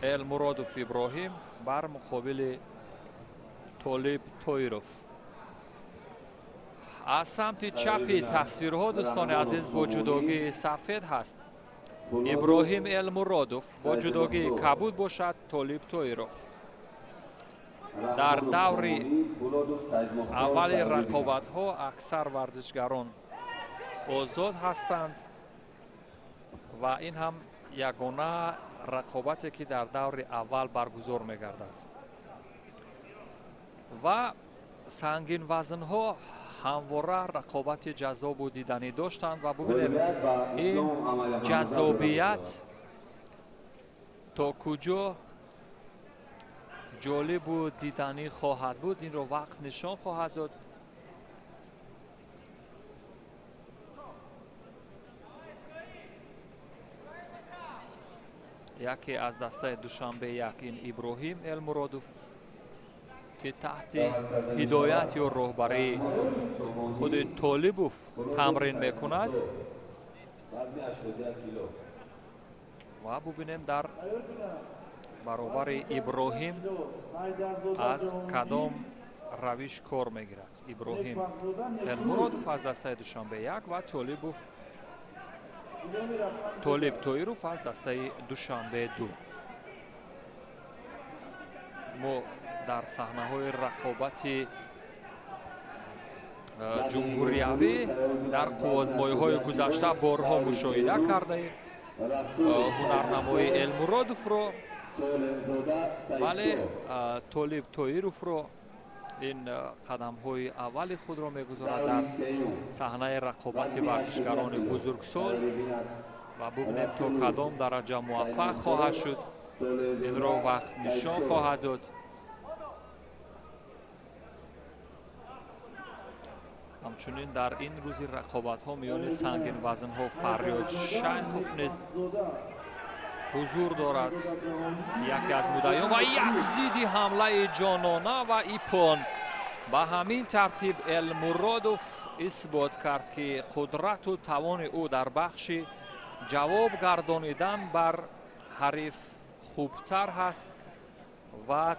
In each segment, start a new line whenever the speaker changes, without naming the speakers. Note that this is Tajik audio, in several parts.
المرادوف ابراهیم بر مقابل طالب تویروف. از سمت چپی تصویرها دوستان عزیز با جداگی سفید هست. ابراهیم المرادوف با جداگی کبود باشد طالب تویروف. در دور اول رقابت ها اکثر ورزشگران آزاد هستند و این هم یگانه رقابتی که در دور اول برگزار می‌گردد و سنگین وزن ها همواره رقابت جذاب و دیدنی داشتند و ببینیم این جذابیت تا کجا جالب و دیدنی خواهد بود، این رو وقت نشان خواهد داد. یکی از دسته دوشنبه یک این ابراهیم المرادوف که تحت هدایت یا راهبری خود طالبوف تمرین میکند و ببینیم در برابر ابراهیم از کدام روش کار میگیرد. ابراهیم المرادوف از دسته دوشنبه یک و طالب تویروف از دسته دوشنبه دو. ما در صحنه های رقابت جمهوریوی در قوازمایی های گذشته بارها مشاهده کرده هنرنمای المرادوف رو، ولی طالب تویروف رو این قدم های اول خود را میگذارد در صحنه رقابت ورزشگران بزرگسال و ببینیم تا کدام درجه موفق خواهد شد، این را وقت نشان خواهد داد. همچنین در این روزی رقابت ها میان سنگین وزن ها فریاد شیخوف نیز حضور دارد. یکی از مدعیان و یک زیدی حمله جانانه و ایپان. به همین ترتیب المرادوف اثبات کرد که قدرت و توان او در بخش جواب گردانیدن بر حریف خوبتر هست و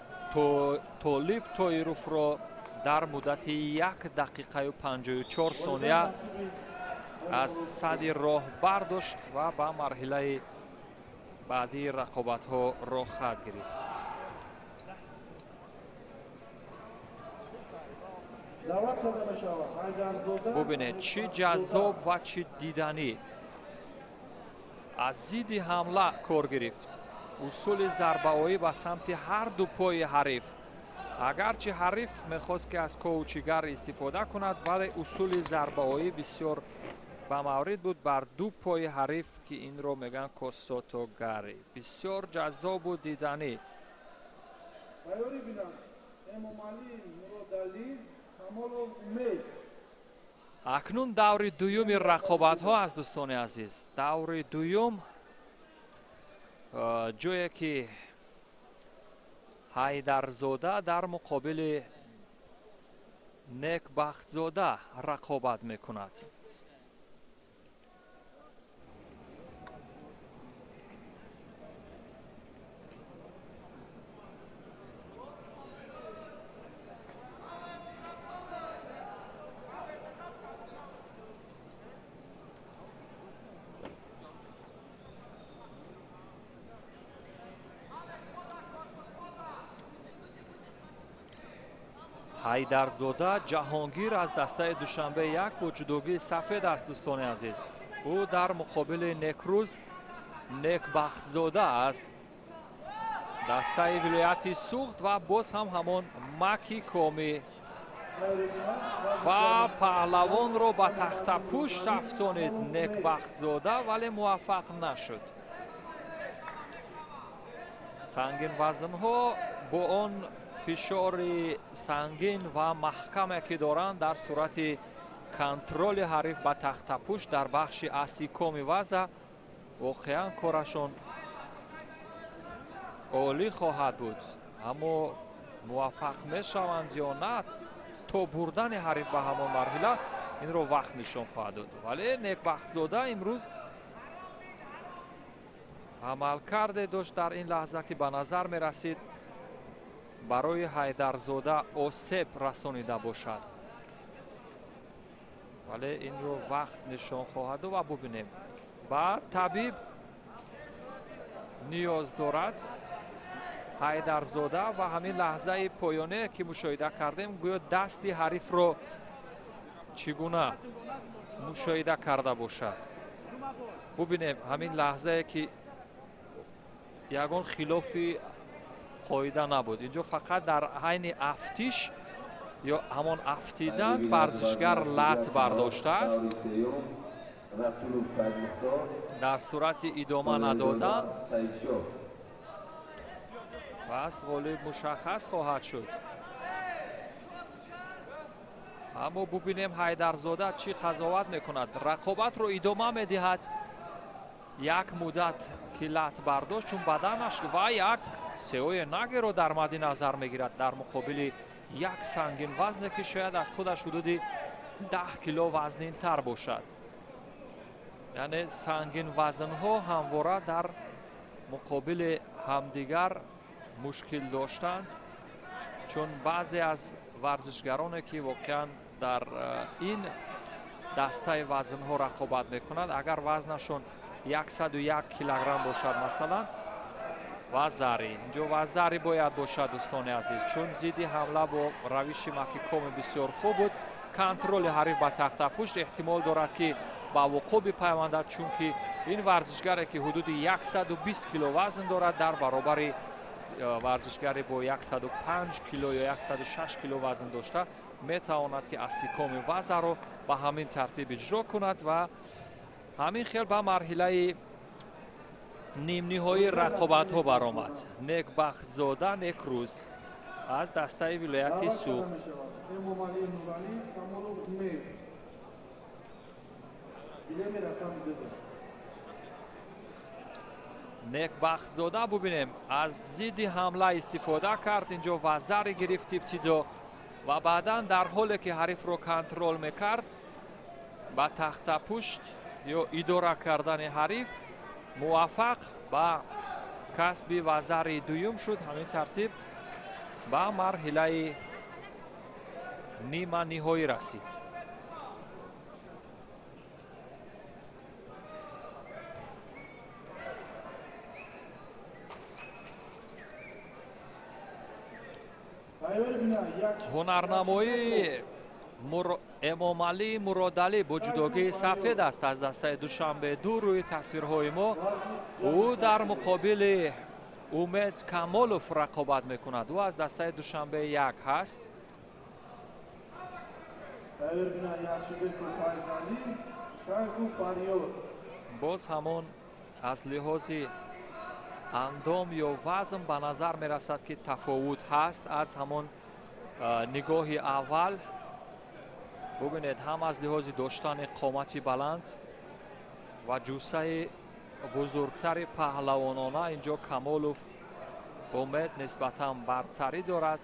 طالب تویروف را در مدت 1 دقیقه و 54 ثانیه از صدر راه برداشت و به مرحله بعدی رقابت ها راه خواهد گرفت. ببینید چه جذاب و چه دیدنی. از ضد حمله کار گرفت. اصول ضربه‌هایی به سمت هر دو پای حریف. اگرچه حریف میخواست که از کوچیگر استفاده کند، ولی اصول ضربه‌هایی بسیار به مورد بود بر دو پای حریف که این رو میگن کوساتوگاری. بسیار جذاب و دیدنی. اکنون دور دوم رقابت ها از دوستان عزیز. دور دوم جایی که حیدرزاده در مقابل نیکبختزاده رقابت میکند. حیدرزاده جهانگیر از دسته دوشنبه یک با جداگی سفید است دوستان عزیز. او در مقابل نیکروز نیکبختزاده است دسته ولایت سوخت و باز هم همان مکی کامی و پهلوان رو به تخت پوشت افتانید نیکبختزاده، ولی موفق نشد. سنگین وزن ها با آن فشار سنگین و محکمی که دارند در صورت کنترل حریف به تخت پوشت در بخش اسیکامی وزن واقعا کارشون عالی خواهد بود، اما موفق می شوند یا نه تا بردن حریف به همان مرحله این رو وقت نشان خواهد داد. ولی نیکبختزاده امروز عملکرد داشت در این لحظه که به نظر می رسید برای حیدرزاده آسیب رسانیده باشد، ولی این رو وقت نشان خواهد و ببینیم. بعد طبیب نیاز دارد حیدرزاده و همین لحظه پایانه که مشاهده کردیم گویا دستی حریف رو چگونه مشاهده کرده باشد. ببینیم همین لحظه که یگان خلافی قاعده نبود، اینجا فقط در حین افتیش یا همان افتیدن ورزشگر لط برداشته است، در صورت ادامه ندادن پس غالب مشخص خواهد شد. اما ببینیم حیدرزاده چی قضاوت میکند. رقابت رو ادامه میدهد. یک مدت که لط برداشت چون بدنش و یک سئوی نگی رو در مد نظر میگیرد در مقابل یک سنگین وزن که شاید از خودش حدود 10 کیلو وزنین تر باشد. یعنی سنگین وزن ها همواره در مقابل همدیگر مشکل داشتند، چون بعضی از ورزشگرانی که واقعا در این دسته وزن ها رقابت میکنند اگر وزنشون 101 کیلوگرم باشد مثلا وزری، اینجا وزری باید باشد دوستان عزیز، چون زیدی حمله با روش محکم بسیار خوب بود. کنترل حریف به تخت پشت احتمال دارد که با وقوع بپیوندد، چون که این ورزشگر که حدود 120 کیلو وزن دارد در برابر ورزشگری با 105 کیلو یا 106 کیلو وزن داشته میتواند که استحکام وزن رو به همین ترتیب اجرا کند و همین خیلی به مرحله نیم نهایی رقابت ها برآمد. نیک بخت زاده نیک روز از دسته ولایت سوق. نیک بخت زاده ببینیم از ضد حمله استفاده کرد، اینجا وزر گرفت ابتدا و بعدا در حالی که حریف رو کنترل میکرد با تخت پشت یا اداره کردن حریف موفق به کسب وزر دویم شد. همین ترتیب به مرحله نیمه نهایی رسید. هنرنمایی امام علی مرادعلی با جداگی سفید است از دسته دوشنبه دو روی تصویرهای ما. او در مقابل امید کمالوف رقابت میکند، او از دسته دوشنبه یک هست. باز همون از لحاظ اندام یا وزن به نظر می رسد که تفاوت هست از همون نگاه اول. ببینید هم از لحاظ داشتن قامتی بلند و جوسه بزرگتر پهلوانانه اینجا کمالوف امید نسبتا برتری دارد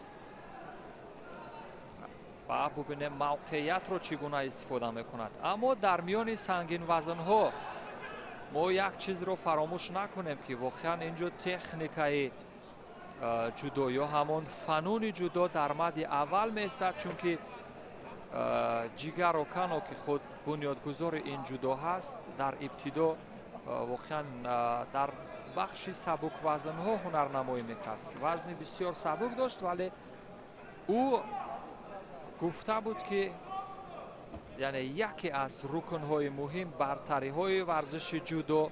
و ببینید موقعیت رو چگونه استفاده میکند. اما در میان سنگین وزن ها ما یک چیز رو فراموش نکنیم که واقعا اینجا تکنیکای جودو یا همون فنون جودو در مد اول میستد، چون که جیگر اوکانو که خود بنیادگذار این جودو هست در ابتدا واقعا در بخش سبک وزن ها هنرنمایی میکرد. وزن بسیار سبک داشت ولی او گفته بود که یعنی یکی از رکن‌های مهم برتری‌های ورزش جودو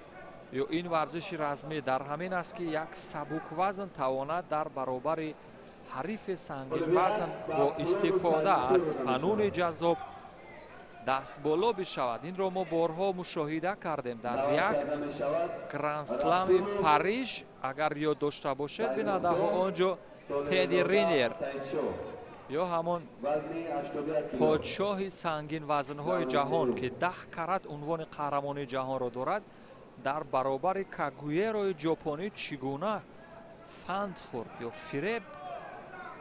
یا این ورزش رزمی در همین است که یک سبک وزن تواند در برابر حریف سنگین وزن با استفاده از فنون جذاب دست بالا بشود. این را ما بارها مشاهده کردیم در یک گرند اسلم پاریژ اگر یاد داشته باشید بیننده ها آنجا تدی رینیر یا همون پادشاه سنگین وزنهای جهان که 10 کرات عنوان قهرمانی جهان را دارد در برابر کاگویروی ژاپنی چگونه فند خورد یا فریب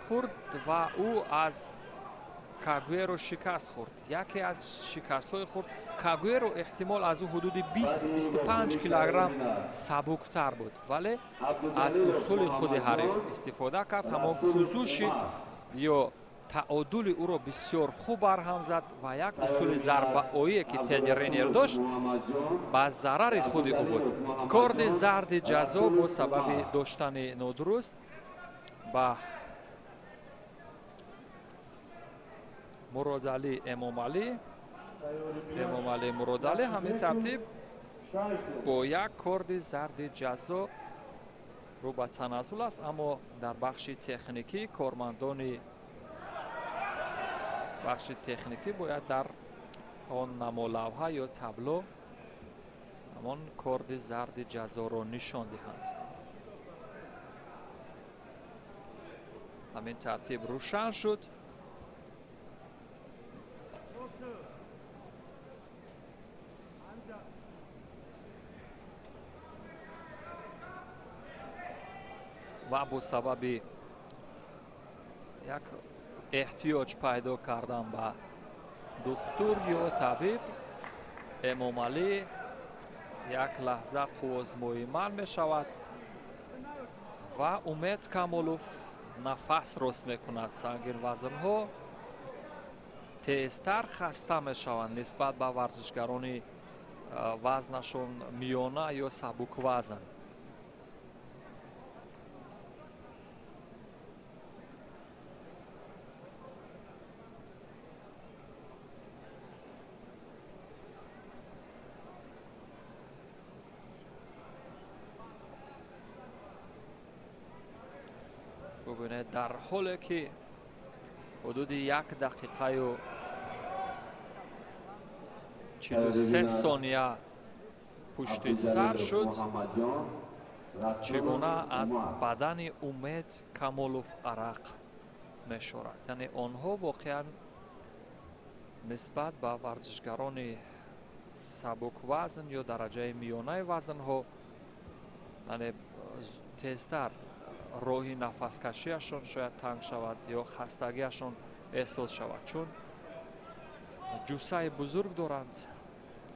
خورد و او از کاگوئرو شکست خورد. یکی از شکست‌های خورد کاگوئرو احتمال از او حدود 20-25 کیلوگرم سبکتر بود، ولی از اصول خود حریف استفاده کرد. همون کوزوش یا تعادل او را بسیار خوب برهم زد و یک اصول ضربه آیی که تدی رینیر داشت با ضرر خود او بود. کارت زرد جزا با سبب داشتن نادرست با مراد علی امام علی مراد علی همین ترتیب با یک کارت زرد جزا رو به تنزل است. اما در بخش تکنیکی کارمندان بخش تکنیکی باید در آن نمالوحه یا تابلو همان کارت زرد جزا را نشان دهند. همین ترتیب روشن شد. و با سبب یک احتیاج پیدا کردن به دکتر یا طبیب، امام علی یک لحظه خوازمایی من می شود و امید کامالوف نفس رست می کند. سنگین وزن ها تیزتر خسته می شوند نسبت به ورزشگران وزنشون میانه یا سبک وزن. ببینید در حالی که حدود 1 دقیقه و 43 ثانیه پشت سر شد، چگونه از بدن امید کامالوف عرق می شورد. یعنی آنها واقعا نسبت به ورزشگران سبک وزن یا درجه میانه وزن ها یعنی تیزتر راهی نفس کشیشون شاید تنگ شود یا خستگیشون احساس شود، چون جوسه بزرگ دارند،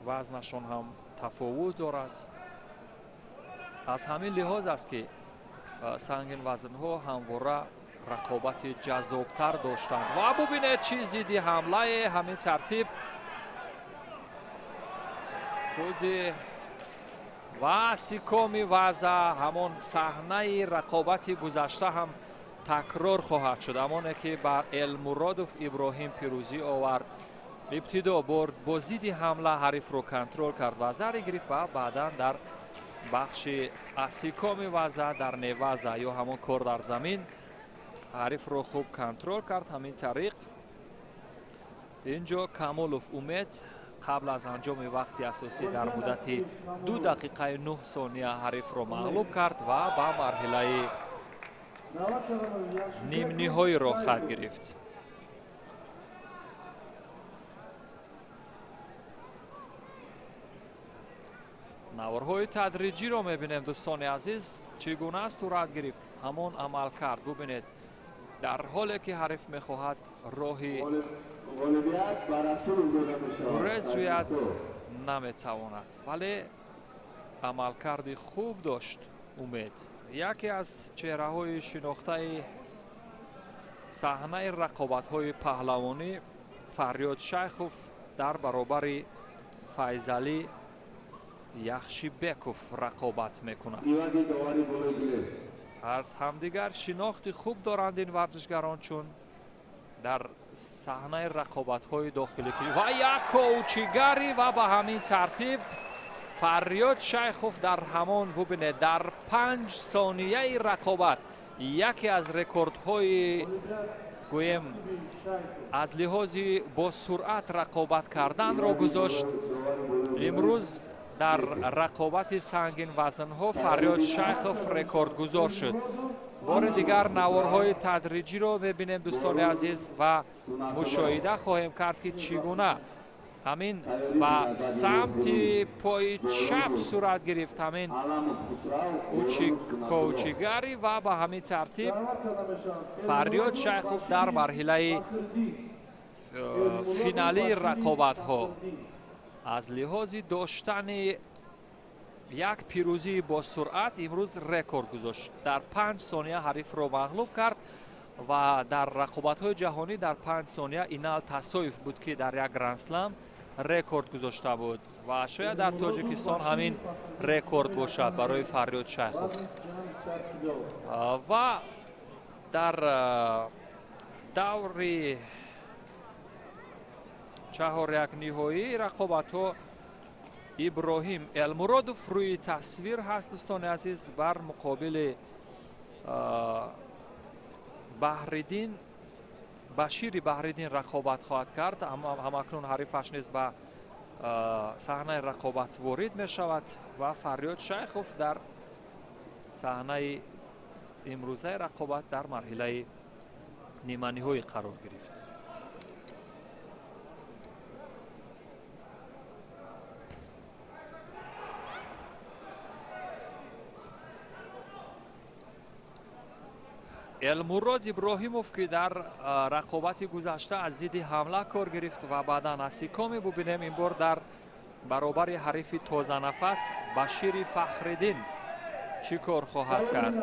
وزنشون هم تفاوت دارد. از همین لحاظ است که سنگین وزن ها همواره رقابت جذابتر داشتند. و ببینید چی زیدی حمله همین ترتیب خود و سیکومی وضع همون صحنه رقابت گذشته هم تکرار خواهد شد. همونه که بر المرادوف ابراهیم پیروزی آورد، ابتدا با زیدی حمله حریف رو کنترل کرد و زری گرفت و بعدا در بخش اسیکومی وضع در نیوزه یا همون کار در زمین حریف رو خوب کنترل کرد. همین طریق اینجا کامالوف امید قبل از انجام وقتی اساسی در مدت 2 دقیقه 9 ثانیه حریف را مغلوب کرد و به مرحله نیم نهایی را خط گرفت. نوارهای تدریجی را میبینیم دوستان عزیز چگونه صورت گرفت. همون عمل کرد. ببینید در حالی که حریف میخواهد راهی گریز جوید نمیتواند، ولی عملکرد خوب داشت امید. یکی از چهره های شناخته صحنه رقابت های پهلوانی فریاد شیخوف در برابر فیضعلی یخشیبکوف رقابت میکند. از همدیگر شناخت خوب دارند این ورزشگران، چون در صحنه رقابت های داخلی و یک کوچیگری و به همین ترتیب فریاد شیخوف در همان ببینید در 5 ثانیه رقابت یکی از رکوردهای گویم از لحاظ با سرعت رقابت کردن را گذاشت. امروز در رقابت سنگین وزن ها فریاد شیخوف رکورد گذار شد. بار دیگر نوارهای تدریجی رو ببینیم دوستان عزیز و مشاهده خواهیم کرد که چگونه همین با سمت پای چپ صورت گرفت همین کوچیگری و به همین ترتیب فریاد شیخوف در مرحله финалии рақобатҳо аз лиҳози доштани як пирӯзии босуръат имрӯз рекорд гузошт. Дар 5 сония ҳарифро мағлуб кард ва дар рақобатҳои ҷаҳонӣ дар 5 сония Инал Тасоев буд ки дар як гранд-слам рекорд гузошта буд ва шояд дар Тоҷикистон ҳамин рекорд бошад барои Фарёд Шайхов. Ва дар даври чаҳорякниҳоии рақобатҳо Иброҳим Элмуродов рӯи тасвир ҳаст, дӯстони азиз, бар муқобили Баҳриддин, Башири Баҳриддин рақобат хоҳад кард. ҳамакнун ҳарифаш низ ба саҳнаи рақобат ворид мешавад ва Фарёд Шайхов дар саҳнаи имрӯзаи рақобат дар марҳилаи ниманиҳоӣ қарор гирифт. Элмурод Иброҳимов ки дар рақобати гузашта аз зидди ҳамла кор гирифт ва баъдан асикоми бубинем, ин бор дар баробари ҳарифи тозанафас Башири Фахриддин чӣ кор хоҳад кард?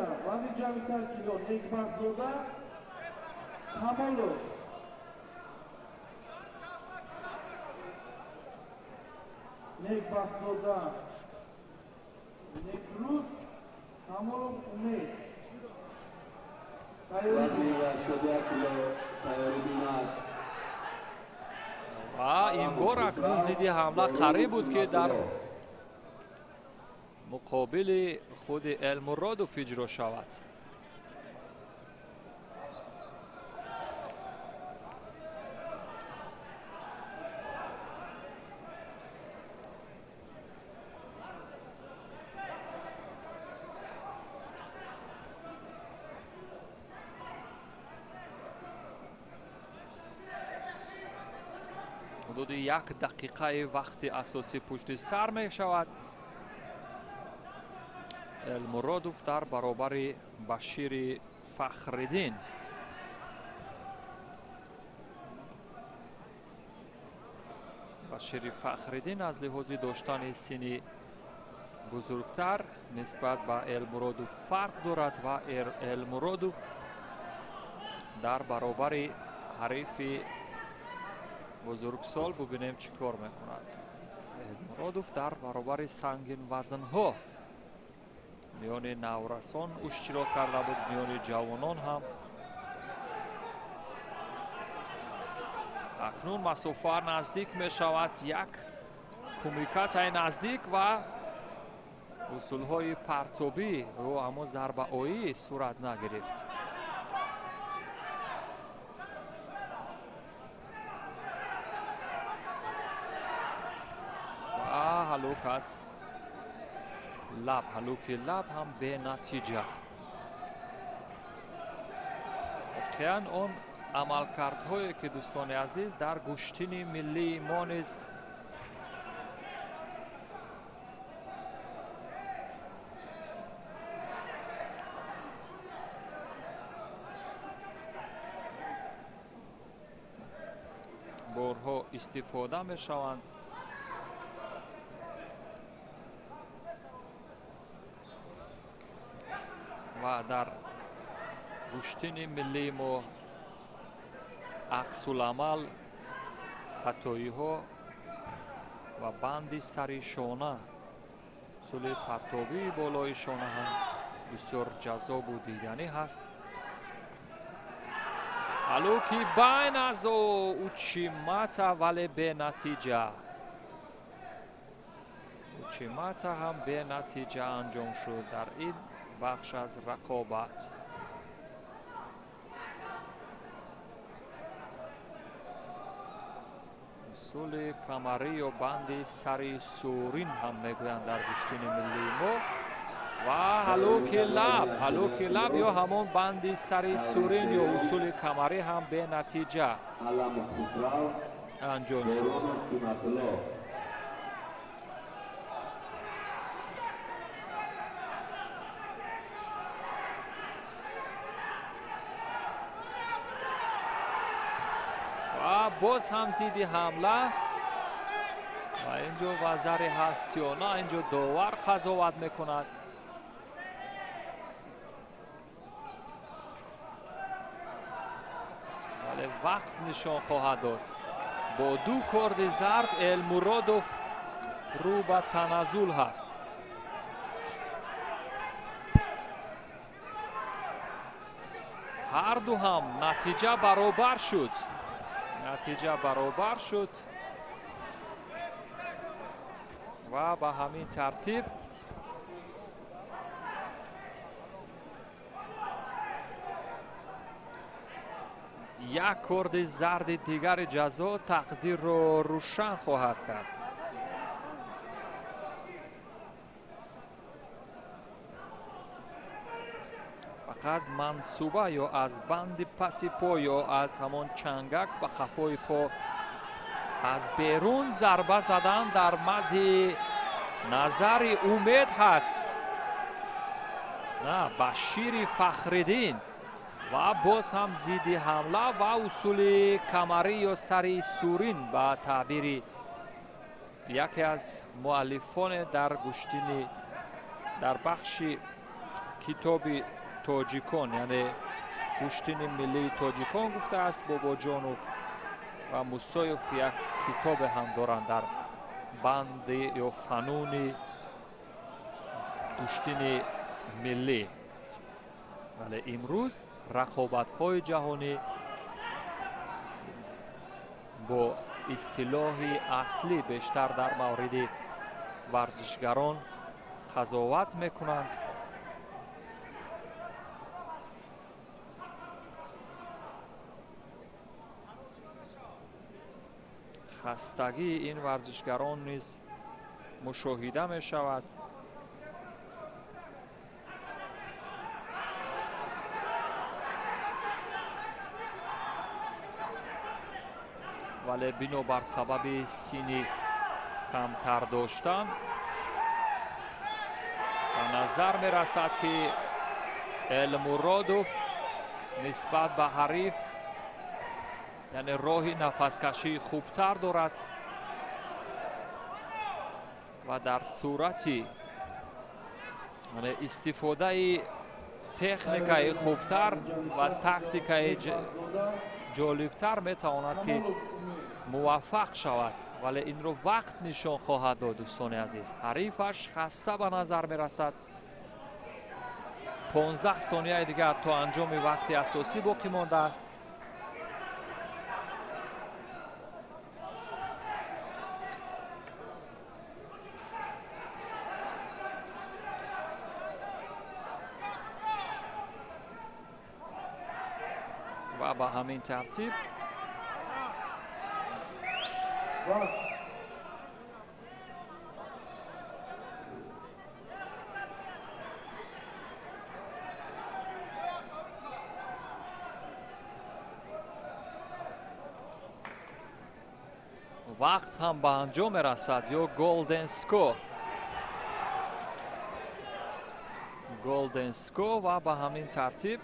ва ин бор акнун зидди ҳамла қариб буд ки дар муқобили худи Элмуродов иҷро шавад. ҳудуди 1 дақиқаи вақти асосӣ пушти сар мешавад. Элмуродов дар баробари Башири Фахриддин. Башири Фахриддин аз лиҳози доштани синни бузургтар нисбат ба Элмуродов фарқ дорад ва Элмуродов дар баробари ҳарифи бузургсол бубинем чӣ кор мекунад. Элмуродов дар баробари сангинвазнҳо миёни наврасон уштирок карда буд, миёни ҷавонон ҳам. акнун масофа наздик мешавад, як кумикатаи наздик ва усулҳои партобӣ ё ҳамон зарбаоӣ сурат нагирифт. ҳалук аз лаб, ҳалуки лаб ҳам бенатиҷа. воқеан он амалкардҳое ки дӯстони азиз дар гӯштини миллии мо низ борҳо истифода мешаванд. ва дар гӯштини миллии мо аксуламал хатоиҳо ва банди сари шона, усули партобии болои шона ҳам бисёр ҷаззобу диданӣ ҳаст. ҳалуки байн аз Учимата вале бенатиҷа. Учимата ҳам бенатиҷа анҷом шуд дар ин бахш аз рақобат. усули камарӣ ё банди сари сурин ҳам мегӯянд дар гӯштини миллии мо. ва ҳалуки лаб ё ҳамон банди сари сурин ё усули камарӣ ҳам бенатиҷа анҷом шуд. باز هم زیدی حمله و اینجا وزری هست یا نه. اینجا داور قضاوت میکند. ولی وقت نشان خواهد داد. با دو کارت زرد المرادوف رو به تنزل هست. هر دو هم نتیجه برابر شد. نتیجه برابر شد و به همین ترتیب یک کارت زرد دیگر جزا تقدیر را روشن خواهد کرد. فقط منصوبه یا از بند پس پا یا از همان چنگک به قفای پا از بیرون ضربه زدن در مد نظر امید هست. نه، بشیر فخرالدین و باز هم زیدی حمله و اصول کمری یا سری سورین به تعبیر یکی از مؤلفان در گشتین در بخش کتاب تاجیکان، یعنی گشتین ملی تاجیکان گفته است. بابا جانوف و موسایوف یک کتاب هم دارند در بند یا فنون گشتین ملی. ولی امروز رقابت‌های جهانی با اصطلاح اصلی بیشتر در مورد ورزشگران قضاوت میکنند. خستگی این ورزشگران نیز مشاهده می شود. ولی بنابر سبب سینی کمتر داشتن به نظر می رسد که المرادوف نسبت به حریف یعنی راه نفس کشی خوبتر دارد و در صورتی یعنی استفاده تکنیکای خوبتر و تاکتیکای جالبتر میتواند که موفق شود. ولی این رو وقت نشان خواهد داد. دوستان عزیز، حریفش خسته به نظر می رسد. 15 ثانیه دیگر تا انجام وقت اساسی باقی مانده است. و با همین ترتیب وقت هم به انجام رسد یا گلدن سکور. گلدن سکور و به همین ترتیب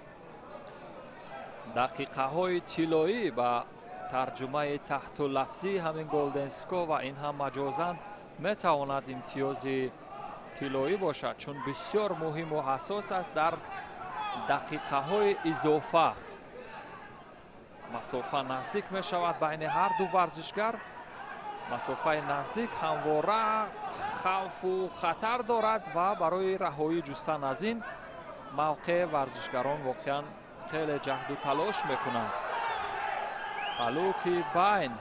دقیقه های طلایی با ترجمه تحت لفظی همین گلدن سکور و این هم مجازاً میتواند امتیاز طلایی باشد، چون بسیار مهم و حساس است. در دقیقه های اضافه مسافه نزدیک می شود بین هر دو ورزشگر. مسافه نزدیک همواره خوف و خطر دارد و برای رهایی جستن از این موقع ورزشگران واقعا خیلی جهد و تلاش میکنند. بلوکی بین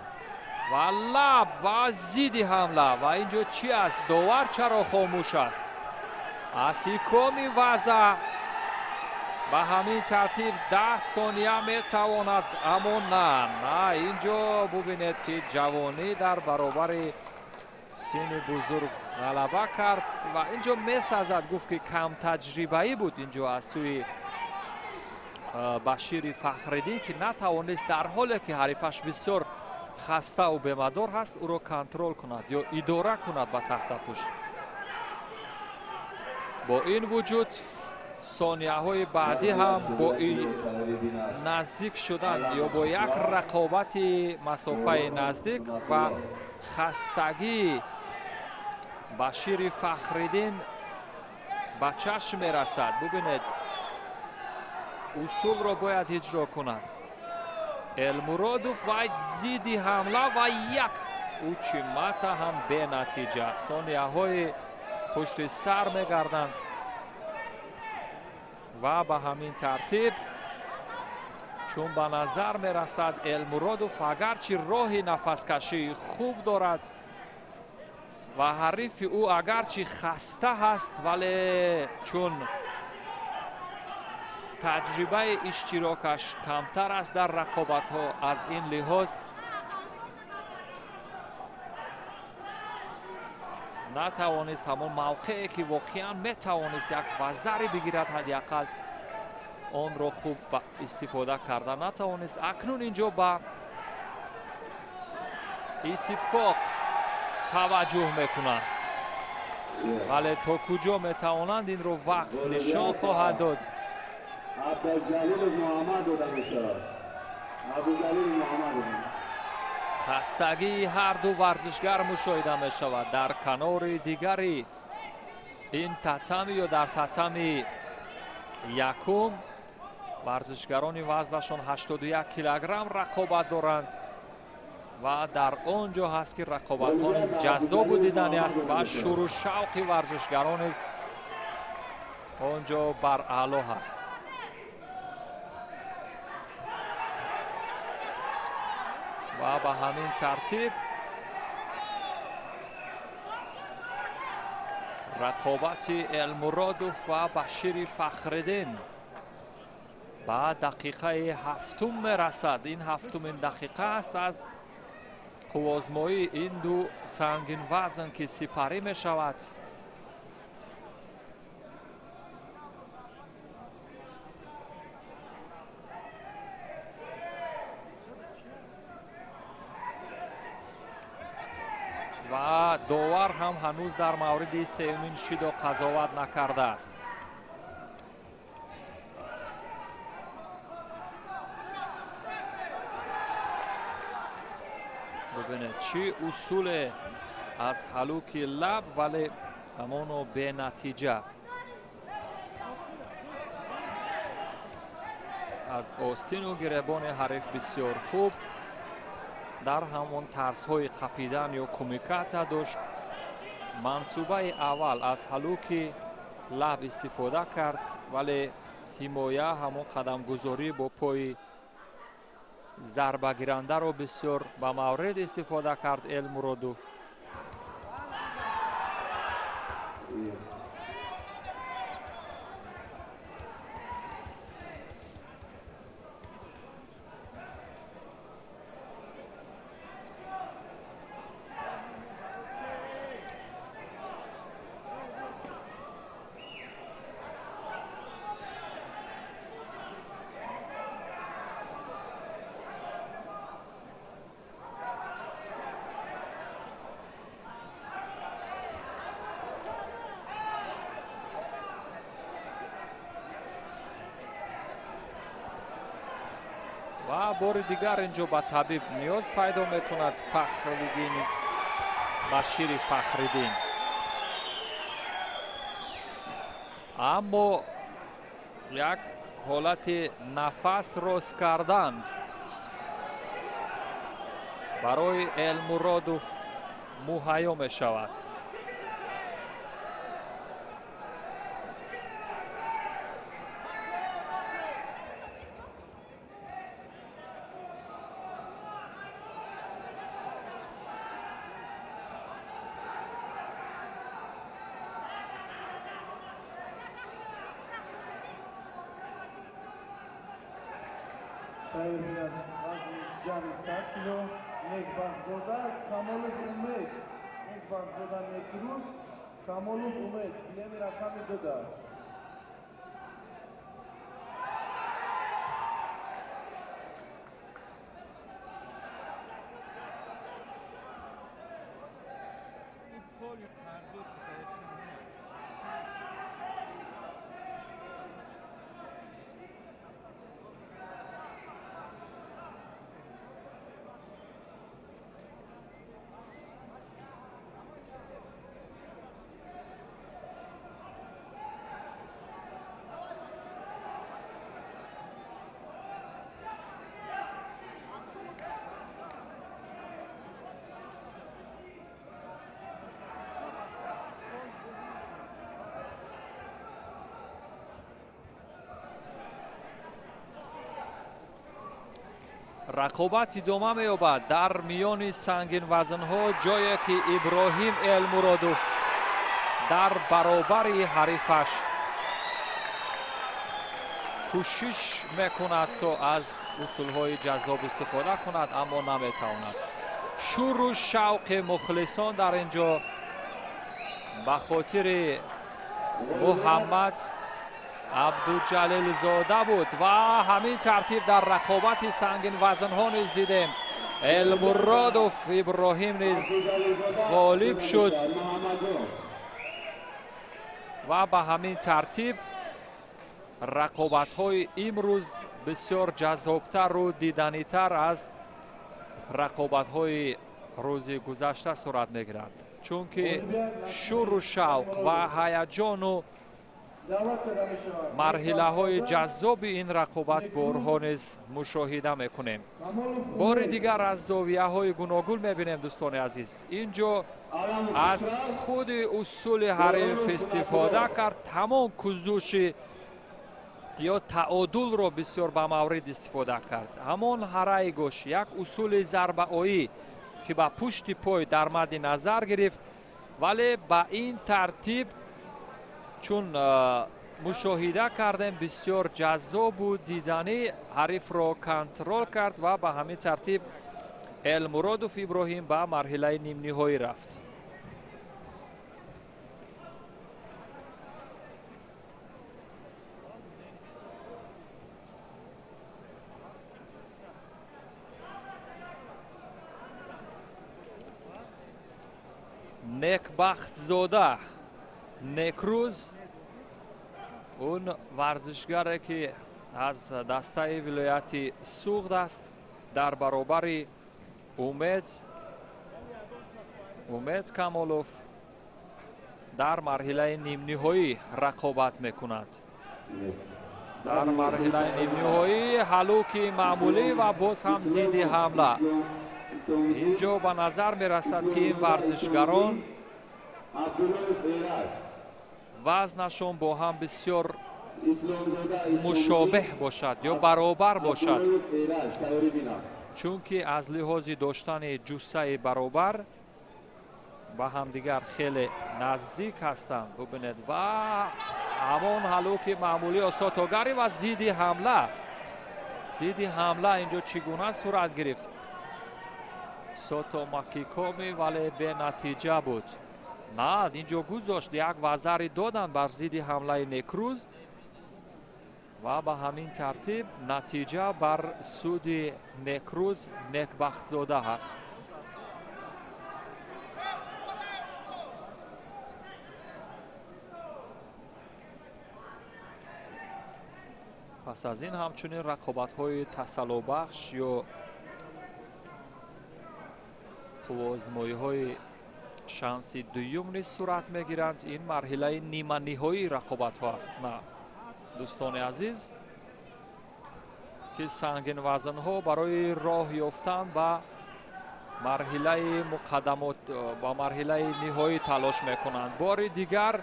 و لب و زیدی حمله و اینجا چی است؟ داور چرا خاموش است؟ اسیکومی وضع به همین ترتیب 10 ثانیه میتواند، اما نه اینجا ببینید که جوانی در برابر سن بزرگ غلبه کرد و اینجا میسازد گفت که کم تجربه‌ای بود اینجا از سوی بشیر فخرالدین که نتوانست در حالی که حریفش بسیار خسته و بیمدار هست او را کنترل کند یا اداره کند به تخت پشت. با این وجود ثانیه های بعدی هم با نزدیک شدن یا با یک رقابت مسافه نزدیک و خستگی بشیر فخرالدین به چشم میرسد. ببینید اصول را باید اجرا کند. المرادوف و زیدی حمله و یک اوچیمت هم به نتیجه. ثانیه های پشت سر میگردند و به همین ترتیب چون به نظر میرسد المرادوف اگرچه راه نفس کشی خوب دارد و حریف او اگرچه خسته هست ولی چون تجربه اشتراکش کمتر است در رقابت ها از این لحاظ نتوانست همون موقعی که واقعا میتوانست یک بزری بگیرد حداقل آن را خوب استفاده کرده نتوانست. اکنون اینجا با اتفاق توجه میکنند ولی تا کجا میتوانند این رو وقت نشان خواهد داد. خستگی هر دو ورزشگر مشاهده می شود. در کنار دیگری این تتمی یا در تتمی یکم ورزشگران وزنشان 81 کیلوگرم رقابت دارند و در آنجا هست که رقابت ها نیز جذاب و دیدنی است و شور و شوق ورزشگران نیز آنجا بر اعلی هست. و به همین ترتیب رقابت المرادوف و بشیر فخرالدین به دقیقه هفتم میرسد. این هفتمین دقیقه است از قوازمایی این دو سنگین وزن که سپری می شود. و داور هم هنوز در مورد سومین شیدو قضاوت نکرده است. ببینید چی اصول از حلوک لب ولی همونو به نتیجه. از آستین و گریبان حریف بسیار خوب در همون طرز های قپیدن یا کمیکت داشت. منصوبه اول از حلوک لب استفاده کرد ولی حمایه همون قدم گذاری با پای ضربه گیرنده رو بسیار به مورد استفاده کرد المرادوف. و بار دیگر اینجا با طبیب نیاز پیدا میکند فخرالدین بشیر فخرالدین. اما یک حالت نفس راست کردن برای المرادوف مهیا می شود.
جمعی 100 کیلو نکبخزاده کمالوف امید نکبخزاده نکروز کمالوف امید کلیم رقم 2
رقابت ادامه می‌یابد در میان سنگین وزن‌ها، جایی که ابراهیم المرادوف در برابر حریفش کوشش میکند تا از اصولهای جذاب استفاده کند اما نمیتواند. شور و شوق مخلصان در اینجا به خاطر محمد عبدالجلیل زاده بود و همین ترتیب در رقابت سنگین وزن‌ها نیز دیدیم المرادوف ابراهیم نیز غالب شد و به همین ترتیب رقابت‌های امروز بسیار جذابتر و دیدنی‌تر از رقابت‌های روز گذشته صورت می‌گیرد، چون که شور و شوق و هیجان و مرحله‌های جذاب این رقابت بارها نیز مشاهده می‌کنیم. بار دیگر از زاویه‌های گوناگون می‌بینیم دوستان عزیز. اینجا از خود اصول حریف استفاده کرد، تمام کوزش یا تعادل را بسیار به مورد استفاده کرد. همان هرای گوش یک اصول ضربه آیی که به پشت پای در مد نظر گرفت، ولی به این ترتیب چون مشاهده کردیم بسیار جذاب و دیدنی حریف را کنترل کرد و به همین ترتیب المرادوف ابراهیم به مرحله نیم نهایی رفت. نیکبخت زاده نیکروز اون ورزشگری که از دسته ولایت سوغد است در برابر امید کمالوف در مرحله نیم نهایی رقابت میکند. در مرحله نیم نهایی حلوکی معمولی و باز هم زیدی حمله. اینجا به نظر می رسد که این ورزشگران وزنشان با هم بسیار مشابه باشد یا برابر باشد، چون که از لحاظ داشتن جثه برابر با هم دیگر خیلی نزدیک هستند. ببینید و همان حلوک معمولی و ساتوگری و زیدی حمله اینجا چگونه صورت گرفت. سوتو مکیکومی ولی به نتیجه بود. نه اینجا گذاشت یک وزری دادن بر ضد حمله نیکروز و به همین ترتیب نتیجه بر سود نیکروز نیکبخت زاده هست. پس از این همچنین رقابت های تسلی بخش یا آزمایی های شانسی دوم نیز صورت میگیرند. این مرحله نیمه نهایی رقابت ها است. نه دوستان عزیز که سنگین وزن ها برای راه یافتن به مرحله مقدمات با مرحله نهایی تلاش میکنند. بار دیگر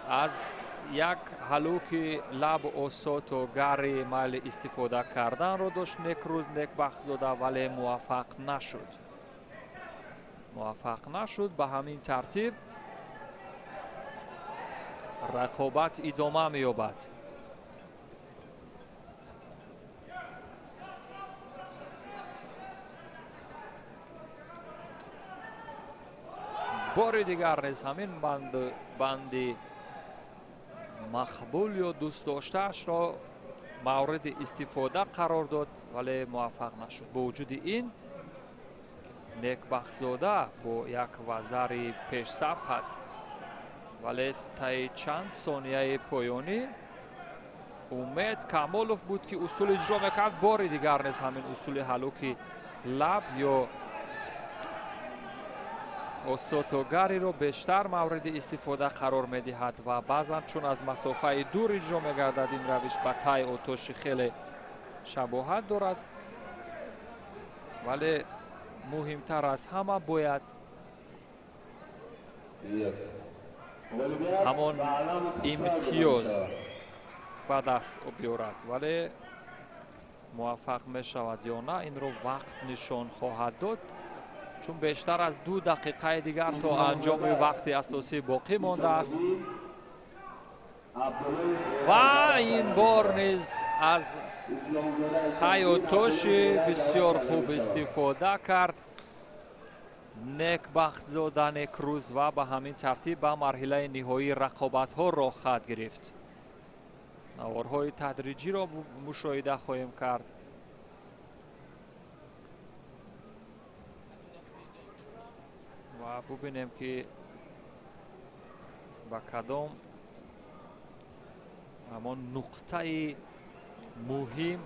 از یک حلوک لب اوسات و گری مایل استفاده کردن رو داشت نیکروز نیکبخت زاده ولی موفق نشد. به همین ترتیب رقابت ادامه می‌یابد. بار دیگر نیز همین بند مقبول یا دوست داشته‌اش را مورد استفاده قرار داد ولی موفق نشد. با وجود این نیکبخت زاده با یک وزری پیش صف هست ولی طی چند ثانیه پایانی امید کمالوف بود که اصول اجرا میکرد. بار دیگر نیز همین اصول حلوکی لب یا اوساتوگری رو بیشتر مورد استفاده قرار میدهد و بعضا چون از مسافه دور اجرا میگردد این روش به طی اوتوش خیلی شباهت دارد، ولی مهمتر از همه باید همان امتیاز به دست بیارد. ولی موفق می شود یا نه این رو وقت نشان خواهد داد، چون بیشتر از 2 دقیقه دیگر تا انجام وقت اساسی باقی مانده است و این بار نیز از حیاتوشی بسیار خوب استفاده کرد نیکبخت زاده نیکروز و به همین ترتیب به مرحله نهایی رقابت ها راه خواهد گرفت. نوارهای تدریجی را مشاهده خواهیم کرد. و ببینیم که با کدام همان نقطه مهم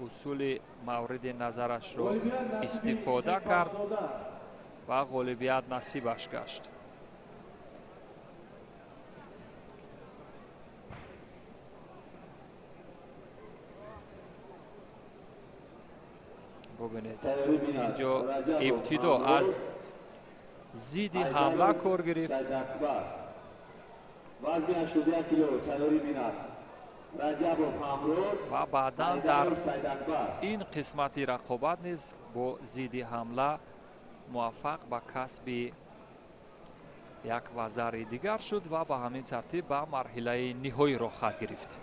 اصول مورد نظرش را استفاده کرد و غالبیت نصیبش گشت. ببینید اینجا ابتدا از زیدی حمله کار گرفت و بعدا در این قسمتی رقابت نیز با زیدی حمله موفق به کسب یک وزر دیگر شد و به همین ترتیب به مرحله نهایی را خواهد گرفت.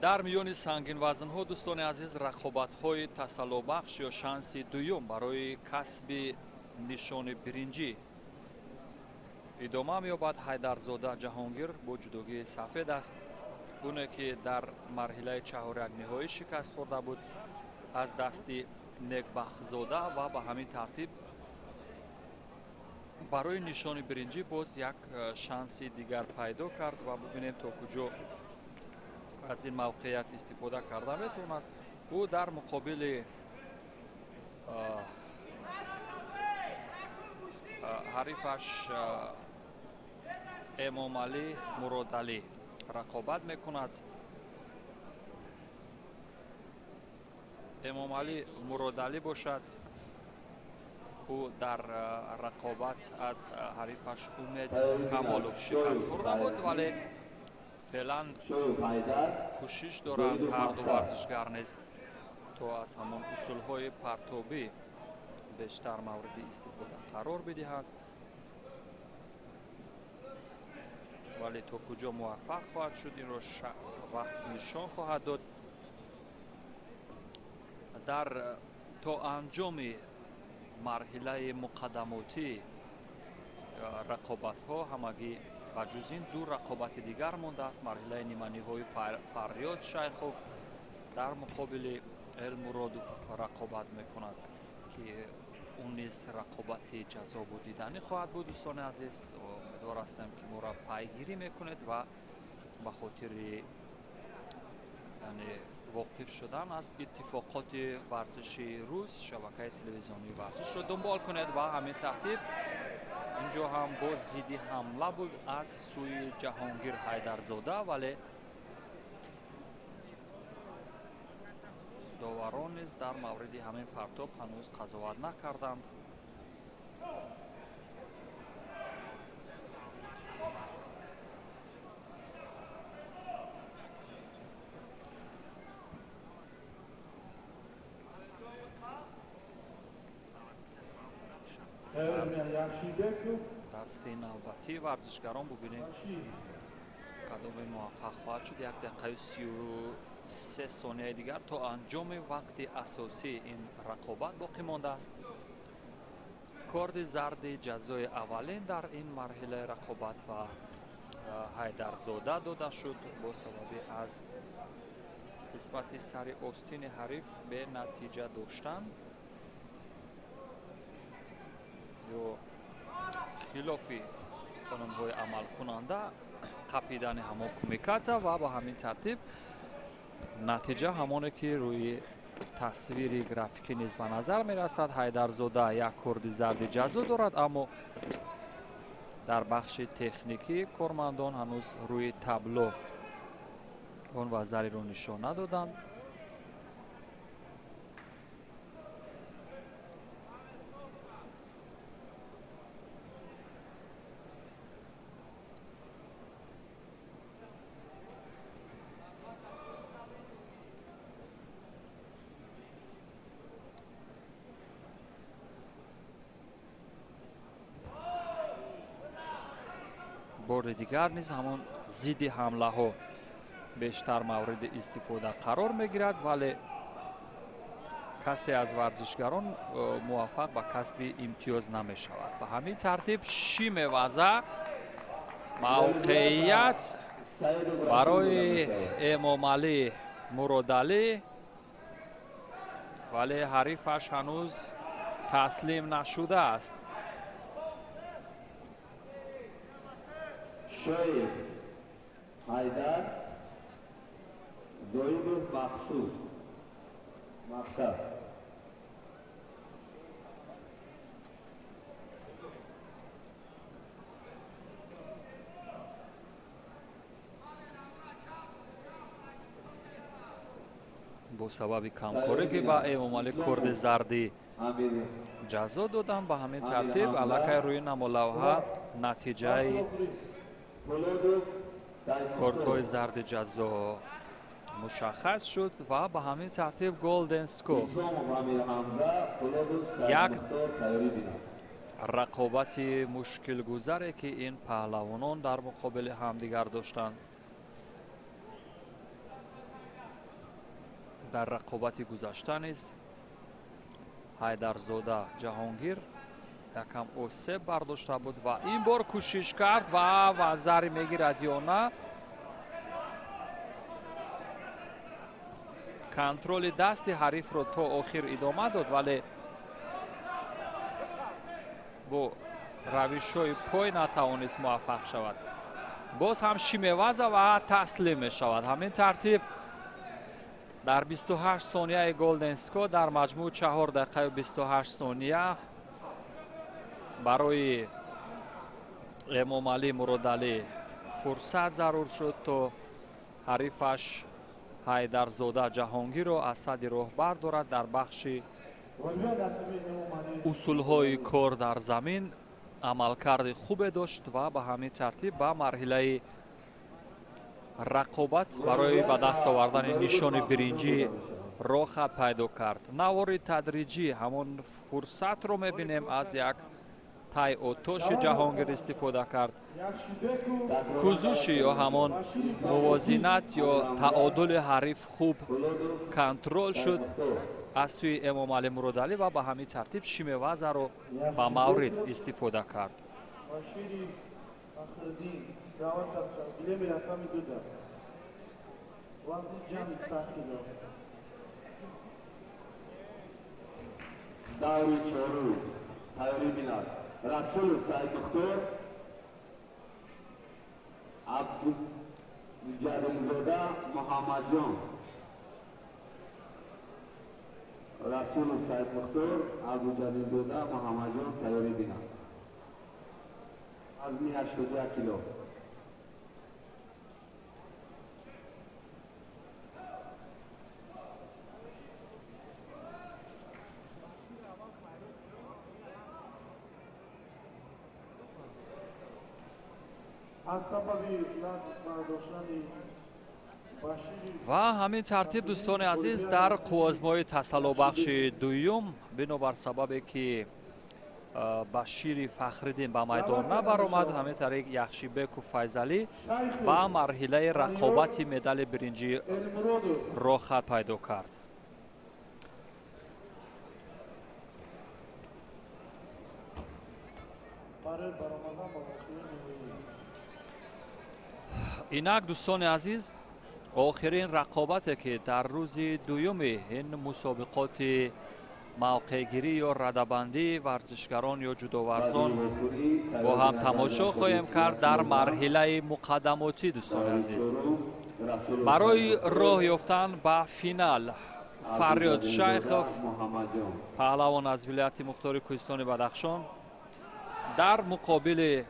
در میان سنگین وزن ها دوستان عزیز رقابت های تسلی بخش یا شانس دوم برای کسب نشان برنجی ادامه می‌یابد. حیدرزاده جهانگیر با جدوگی سفید است. اونه که در مرحله چهارک نهایی شکست خورده بود از دست نیکبخت‌زاده و به همین ترتیب برای نشان برنجی باز یک شانس دیگر پیدا کرد و ببینیم تا کجا از این موقعیت استفاده کرده میتوند. او در مقابل حریفش امام علی مرادعلی رقابت میکند. امام علی مرادعلی باشد او در رقابت از حریفش امید کمالوف شکست خورده بود، ولی فعلا کوشش دارند هر دو ورزشگر نیز تا از همان اصولهای پرتابی بیشتر مورد استفاده قرار بدهند، ولی تا کجا موفق خواهد شد این را وقت نشان خواهد داد. در تا انجام مرحله مقدماتی رقابت ها همگی و جز این 2 رقابت دیگر مانده است. مرحله نیمه نهایی فریاد شیخوف در مقابل المرادوف رقابت میکند که اون نیز رقابت جذاب و دیدنی خواهد بود. دوستان عزیز امیدوار هستم که ما را پیگیری میکنید و به خاطر یعنی واقف شدن از اتفاقات ورزشی روز شبکه تلویزیونی ورزش را دنبال کنید و همین ترتیب اینجا هم باز زیدی حمله بود از سوی جهانگیر حیدرزاده، ولی داوران نیز در مورد همین پرتاب هنوز قضاوت نکردند. دست نوبتی ورزشگران ببینیم کدام موفق خواهد شد. 1 دقیقه و 33 ثانیه دیگر تا انجام وقت اساسی این رقابت باقی مانده است. کارت زرد جزای اولین در این مرحله رقابت به حیدرزاده داده شد با سبب از قسمت سر آستین حریف به نتیجه داشتن. ё хилофи қонунҳои амалкунанда қапидани ҳамон кумеката ва ба ҳамин тартиб натиҷа ҳамоне ки рӯи тасвири графикӣ низ ба назар мерасад. Ҳайдарзода як курди зарди ҷазо дорад, аммо дар бахши техникӣ кормандон ҳанӯз рӯи табло он вазареро нишон надоданд. бори дигар низ ҳамон зидди ҳамлаҳо бештар мавриди истифода қарор мегирад, вале касе аз варзишгарон муваффақ ба касби имтиёз намешавад. Ба ҳамин тартиб шимеваза мавқеият барои Эмомалӣ Муродалӣ, вале ҳарифаш ҳанӯз таслим нашудааст.
Shoaib Haydar Doidov Maqsad
бо сабаби камкорӣ ки ба Эмомалӣ курди зарди ҷазо доданд, ба ҳамин тартиб аллакай рӯи намолавҳа натиҷаи курдҳои зарди ҷазо мушаххас шуд ва ба ҳамин тартиб голден скор. Як рақобати мушкилгузаре ки ин паҳлавонон дар муқобили ҳамдигар доштанд. дар рақобати гузашта низ Ҳайдарзода Ҷаҳонгир якам осеб бардошта буд ва ин бор кӯшиш кард ва вазари мегирад ё на. контроли дасти ҳарифро то охир идома дод, вале бо равишҳои пой натавонист муваффақ шавад. боз ҳам шимеваза ва таслим мешавад. ҳамин тартиб дар 28 сонияи голден скор дар маҷмӯъ 4 дақиқаю 28 сония барои Эмомалӣ Муродалӣ фурсат зарур шуд то ҳарифаш Ҳайдарзода Ҷаҳонгирро аз садди роҳ бардорад. дар бахши усулҳои кор дар замин амалкарди хубе дошт ва ба ҳамин тартиб ба марҳилаи рақобат барои ба даст овардани нишони биринҷӣ роҳа пайдо кард. навори тадриҷӣ ҳамон фурсатро мебинем аз як тайотоши Ҷаҳонгир истифода кард. кузуши ё ҳамон мувозинат ё таодули ҳариф хуб контрол шуд аз сӯи Эмомалӣ Муродалӣ ва ба ҳамин тартиб шимевазаро ба маврид истифода кард.
Davri Çoru Tayri Binat Rasul Said Mukhtar Abdülcalimzoda Muhammadjon Rasul Said Mukhtar Abdülcalimzoda Muhammadjon Tayri Binat Azmi 81 kilo.
ва ҳамин тартиб дӯстони азиз дар қувозмои тасаллубахши дуюм бинобар сабабе ки Башири Фахриддин ба майдон набаромад, ҳамин тариқ Яхшибеку Файзалӣ ба марҳилаи рақобати медали биринҷӣ роҳа пайдо кард. инак дӯстони азиз, охирин рақобате ки дар рӯзи дуюми ин мусобиқоти мавқеъгирӣ ё радабандӣ варзишгарон ё ҷудоварзон бо ҳам тамошо хоҳем кард дар марҳилаи муқаддамотӣ. Дӯстони азиз, барои роҳ ёфтан ба финал Фарёд Шайхов, паҳлавон аз вилояти Мухтори Кӯҳистони Бадахшон, дар муқобили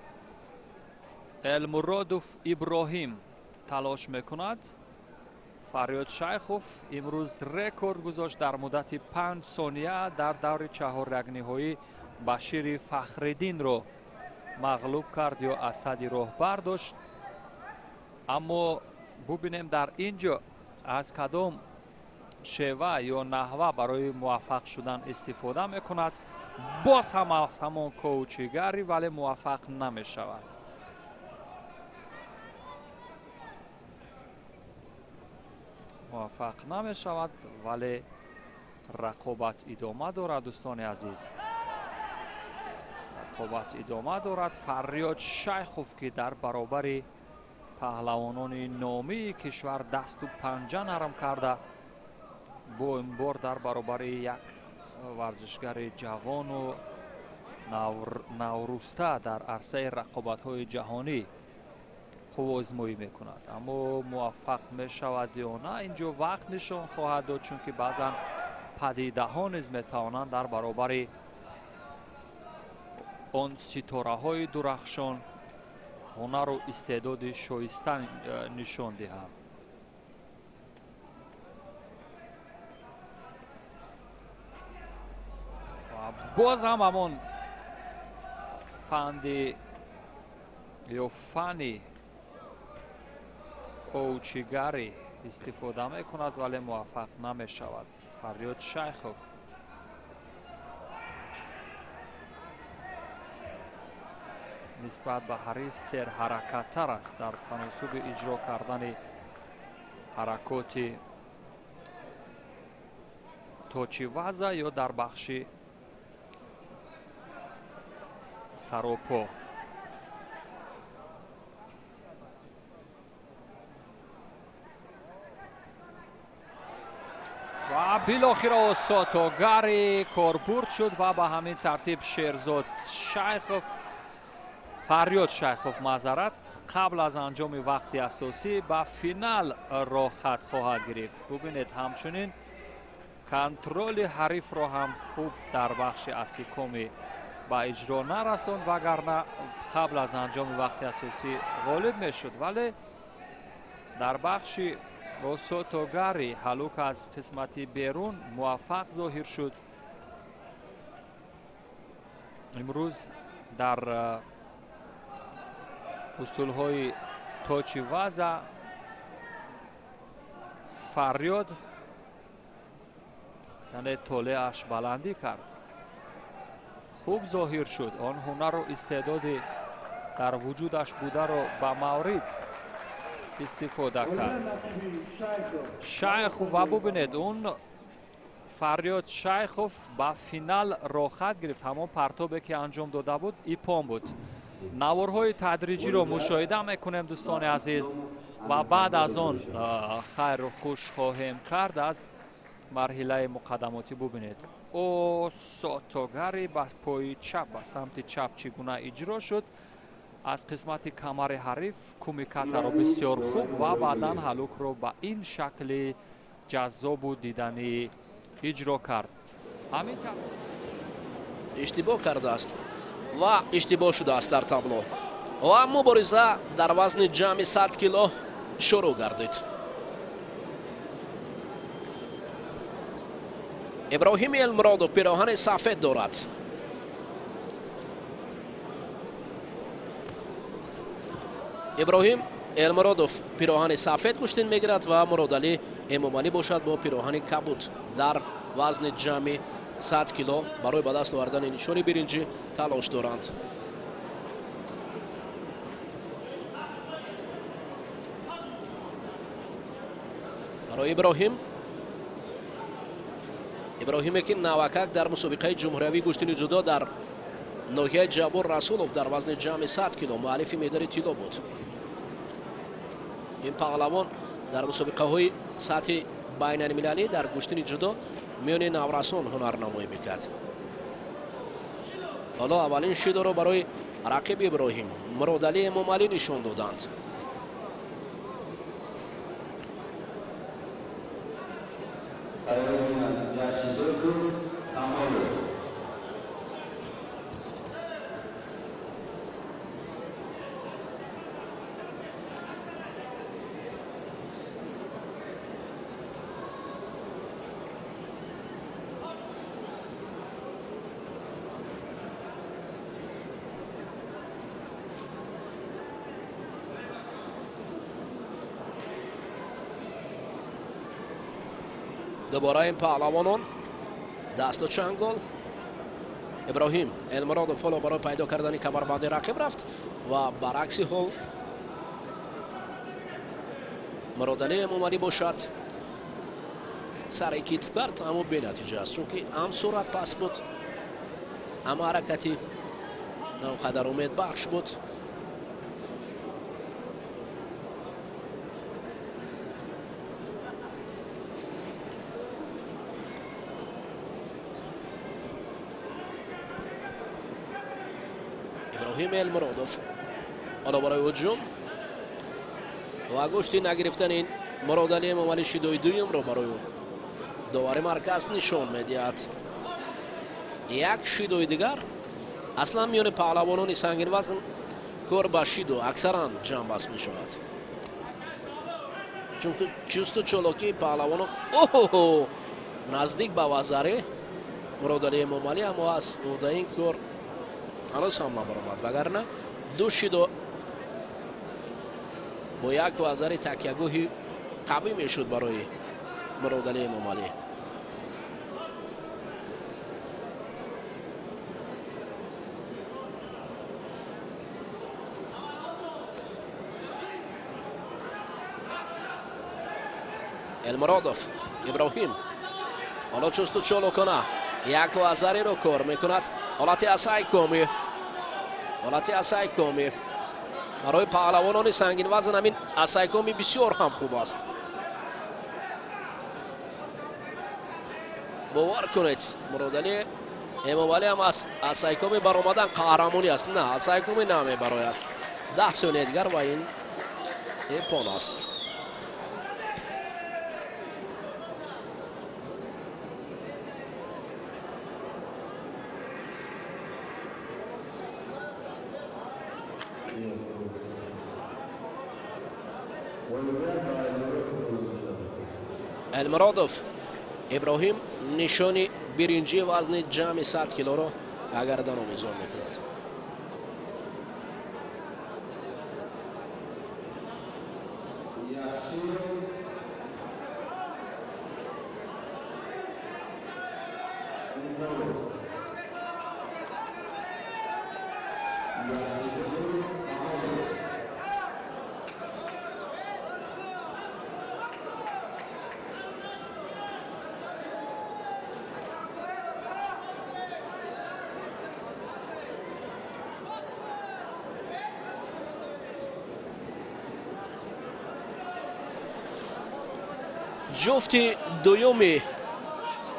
Элмуродов Иброҳим талош мекунад. Фарёд Шайхов имрӯз рекорд гузошт дар муддати 5 сония дар даври чаҳорякниҳоӣ Башири Фахриддинро мағлуб кард ё Асади роҳбар дошт. Аммо бубинем дар ин ҷо аз кадом шева ё наҳва барои муваффақ шудан истифода мекунад. Боз ҳам аз ҳамон коучигари, вале муваффақ намешавад. муваффақ намешавад, вале рақобат идома дорад. Дӯстони азиз, рақобат идома дорад. Фарёд Шайхов ки дар баробари паҳлавонони номии кишвар дасту панҷа нарм карда, бо ин бор дар баробари як варзишгари ҷавону навруста дар арсаи рақобатҳои ҷаҳонӣ қуввоизмоӣ мекунад. Аммо муваффақ мешавад ё на, ин ҷо вақт нишон хоҳад дод, чунки баъзан падидаҳо низ метавонанд дар баробари он ситораҳои дурахшон ҳунару истеъдоди шоиста нишон диҳанд. боз ҳам ҳамон фанди ё фани коучигари истифода мекунад, вале муваффақ намешавад. Фарёд Шайхов нисбат ба ҳариф серҳаракаттар аст дар таносуби иҷро кардани ҳаракоти точиваза ё дар бахши саропо. ва билохира сотогари корбурд шуд ва ба ҳамин тартиб Шерзод Шайхов, Фарёд Шайхов маъзарат, қабл аз анҷоми вақти асосӣ ба финал роҳ хат хоҳад гирифт. бубинед, ҳамчунин контроли ҳарифро ҳам хуб дар бахши асикоми ба иҷро нарасонд, вагарна қабл аз анҷоми вақти асосӣ ғолиб мешуд. вале дар бахши сотогари ҳалук аз қисмати берун муваффақ зоҳир шуд. имрӯз дар усулҳои точи ваза Фарёд яъне толеаш баландӣ кард, хуб зоҳир шуд. он ҳунару истеъдоди дар вуҷудаш бударо ба маврид истифода кард. Шайхов ва бубинед, он Фарёд Шайхов ба финал роҳ хат гирифт. ҳамон партобе ки анҷом дода буд ипон буд. наворҳои тадриҷиро мушоҳида мекунем дӯстони азиз ва баъд аз он хайру хуш хоҳем кард аз марҳилаи муқаддамотӣ. бубинед, о сотогари ба пои чап, ба самти чап чӣ гуна иҷро шуд. аз қисмати камари ҳариф кумикатаро бисёр хуб ва баъдан ҳалукро ба ин шакли ҷаззобу диданӣ иҷро кард. ҳамин
иштибоҳ кардааст ва иштибоҳ шудааст дар табло ва мубориза дар вазни ҷамъи 100 кило шурӯъ гардид. иброҳими Элмуродов пироҳани сафед дорад. иброҳим Элмуродов пироҳани сафед пуштин мегирад ва Муродалӣ Эмомалӣ бошад бо пироҳани кабуд дар вазни ҷамъи 100 кило барои ба даст овардани нишони биринҷӣ талош доранд. барои иброҳиме ки навакак дар мусобиқаи ҷумҳуриявии гӯштини ҷудо дар ноҳияи Ҷабор Расулов дар вазни ҷамъи 100 кило муаллифи медали тилло буд. ин паҳлавон дар мусобиқаҳои сатҳи байналмилалӣ дар гӯштини ҷудо میونی نوراسون هنرنمایی میکرد. حالا اولین شیدو رو برای رقیب ابراهیم مرادعلی امامعلی نشون دادند. دوباره این پهلوانان دست و چنگل. ابراهیم المرادوف حالا برای پیدا کردن کمربند رقیب رفت و برعکسی حال مرادعلی امامعلی باشد سر کتف کرد، اما به نتیجه است، چون که هم سرعت پس بود، هم حرکتی قدر امید بخش بود. ابراهیم المرادوف حالا برای هجوم و گوشتی نگرفتن این مرادعلی امامعلی شیدوی دویم رو برای دوباره مرکز نشون میدهد. یک شیدوی دیگر اصلا میون پهلوانان سنگین وزن کار با شیدو اکثرا جمع بست می شود، چون که جست و چلاکی پهلوانان نزدیک به وزره مرادعلی امامعلی اما از او این کار هنوز هم نبرآمد، وگرنه دو شیدو با یک وزره تکیه‌گوهی قوی میشد برای مرادعلی امامعلی. المرادوف ابراهیم حالا چست و چلو کنه، یک وزری رو کار میکند. حالت اسای کمی برای پهلوانان سنگین وزن همین اسای کمی بسیار هم خوب است. باور کنید مرادعلی امامعلی هم از اسای کمی برآمدن قهرمانی است. نه، اسای کمی نمی براید. 10 ثانیه دیگر و این پان است. المرادوف ابراهیم نشانی برنجی وزن جمع 100 کیلو را گردن آمیزان میکند. جفتی دویومی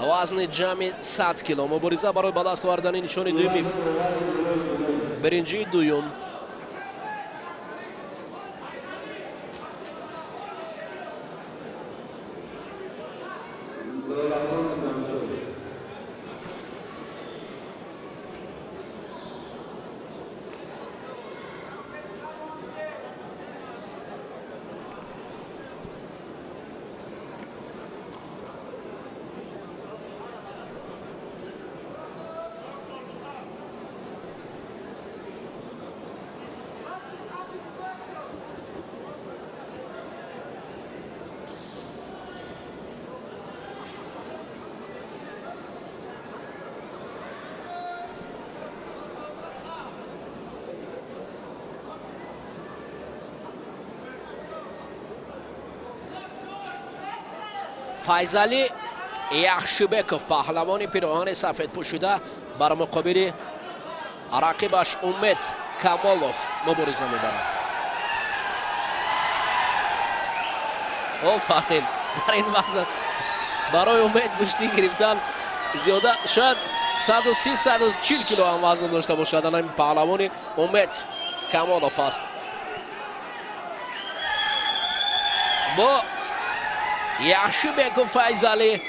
وزن جمع 100 کیلو مبارزه برای به دست آوردن نشان دویمی برنجی دویم. فایزعلی یخشبکوف پهلوان پیراهن سفید پوشیده بر مقابل رقیبش امید کمالوف مبارزه میبرد. آفرین، در این وزن برای امید گوشتی گرفتن زیاده شاید 130-140 کیلو هم وزن داشته باشد. الان پهلوان امید کمالوف است. با یخشبک فیضلی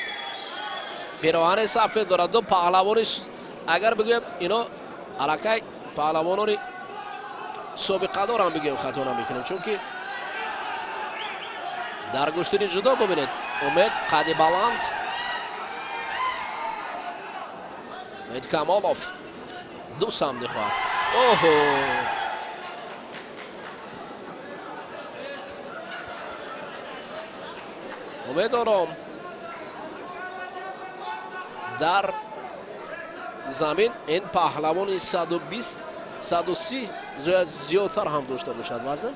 پیراهن سفید دارد. دو پهلوانش اگر بگویم اینا علاقه پهلوانان سابقه دارم بگیم خطا نمیکنم، چون که در گشتن جدا ببینید امید قد بلند، امید کمالوف دو سمت خواهد. اوه امید آرام در زمین. این پهلوان 120-130 زیادتر هم داشته باشد وزن،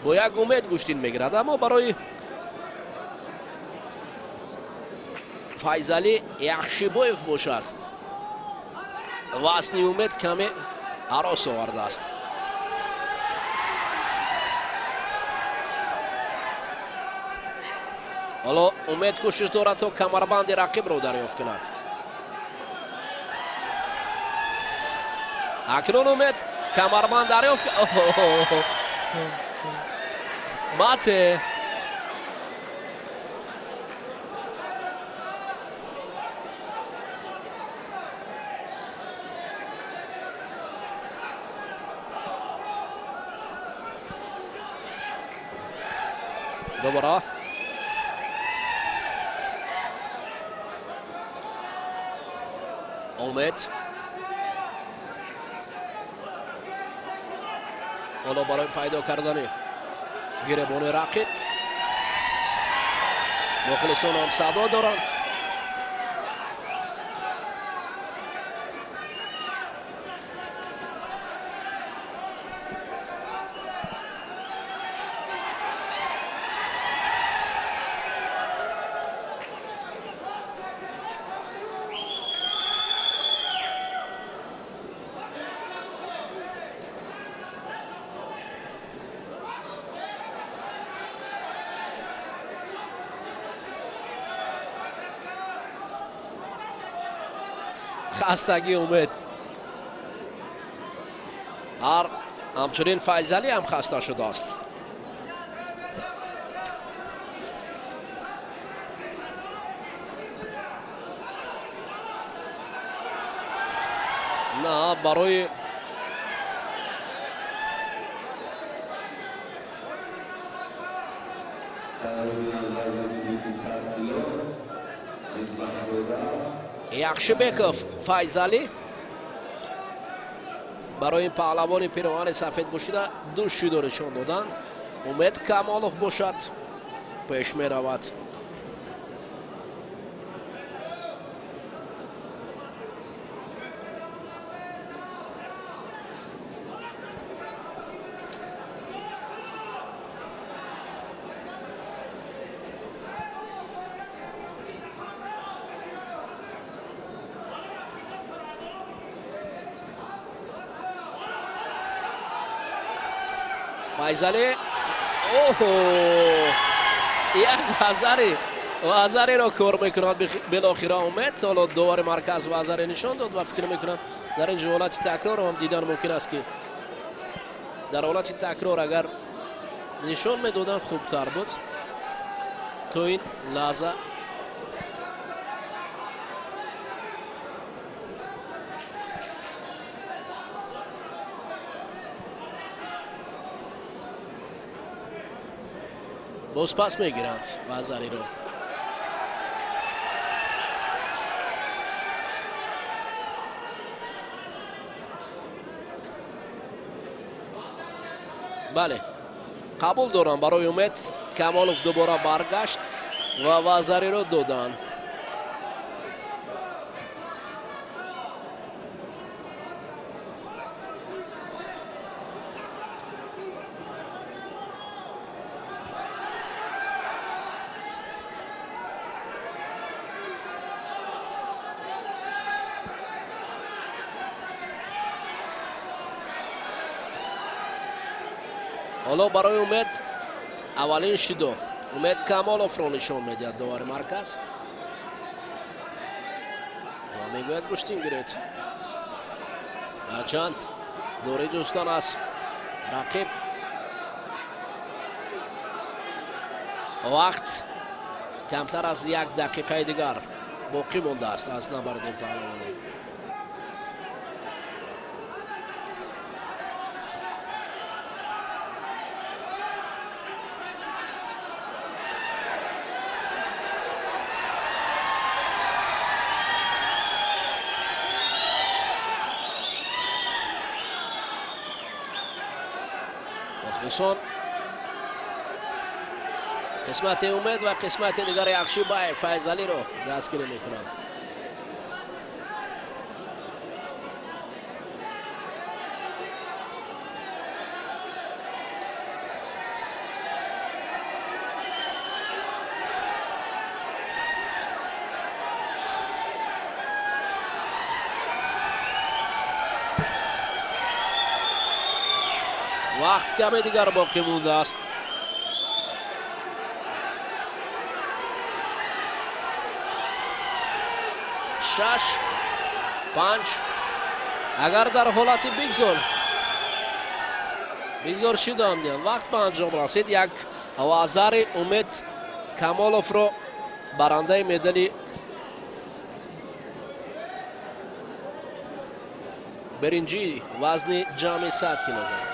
با یک امید گوشتین میگیرد. اما برای فیضلی یخشبویف باشد وزن امید کمی هراس آورده است. حالا امید کوشش دارد تا کمربند رقیب رو دریافت کند. اکنون امید کمربند دریافت کرد. ماته دوباره امید حالا برای پیدا کردن گریبان رقیب مخلصان هم صدا دارند. خستگی امید همچنین فیضلی هم خسته شده است. نه برای یخشبکوف فیضلی برای این پهلوان پیراهن سفید باشیده دو شیدو نشان دادن. امید کمالوف باشد پیش می رود. فیضلی یک وزری را کار میکند بالاخره امید. حالا دوباره مرکز وزری نشان داد و فکر میکنم در این حالت تکرار هم دیدن ممکن است که در حالت تکرار اگر نشان میدادن خوبتر بود. تو این لحظه باز پس میگیرند وزری رو. بله قبول دارم برای امید. کمالوف دوباره برگشت و وزری رو دادن. حالا برای امید اولین شیدو امید کمالوف رو نشان میدهد دوباره مرکز. мегӯяд Гуштингирет. ҳарчанд дори ҷустан аст рақиб. вақт камтар аз 1 дақиқаи дигар боқӣ мондааст аз набарди паҳлавонӣ. Muxliсон қисмати умед ва қисмати дигари Яхшибай Файзалиро дастгирӣ мекунанд. вақт каме дигар боқӣ мондааст. шаш панҷ агар дар ҳолати бигзор шудам вақт ба анҷом расид. як авазари Умед Камоловро барандаи медали биринҷи вазни ҷамъи 100 килограмм.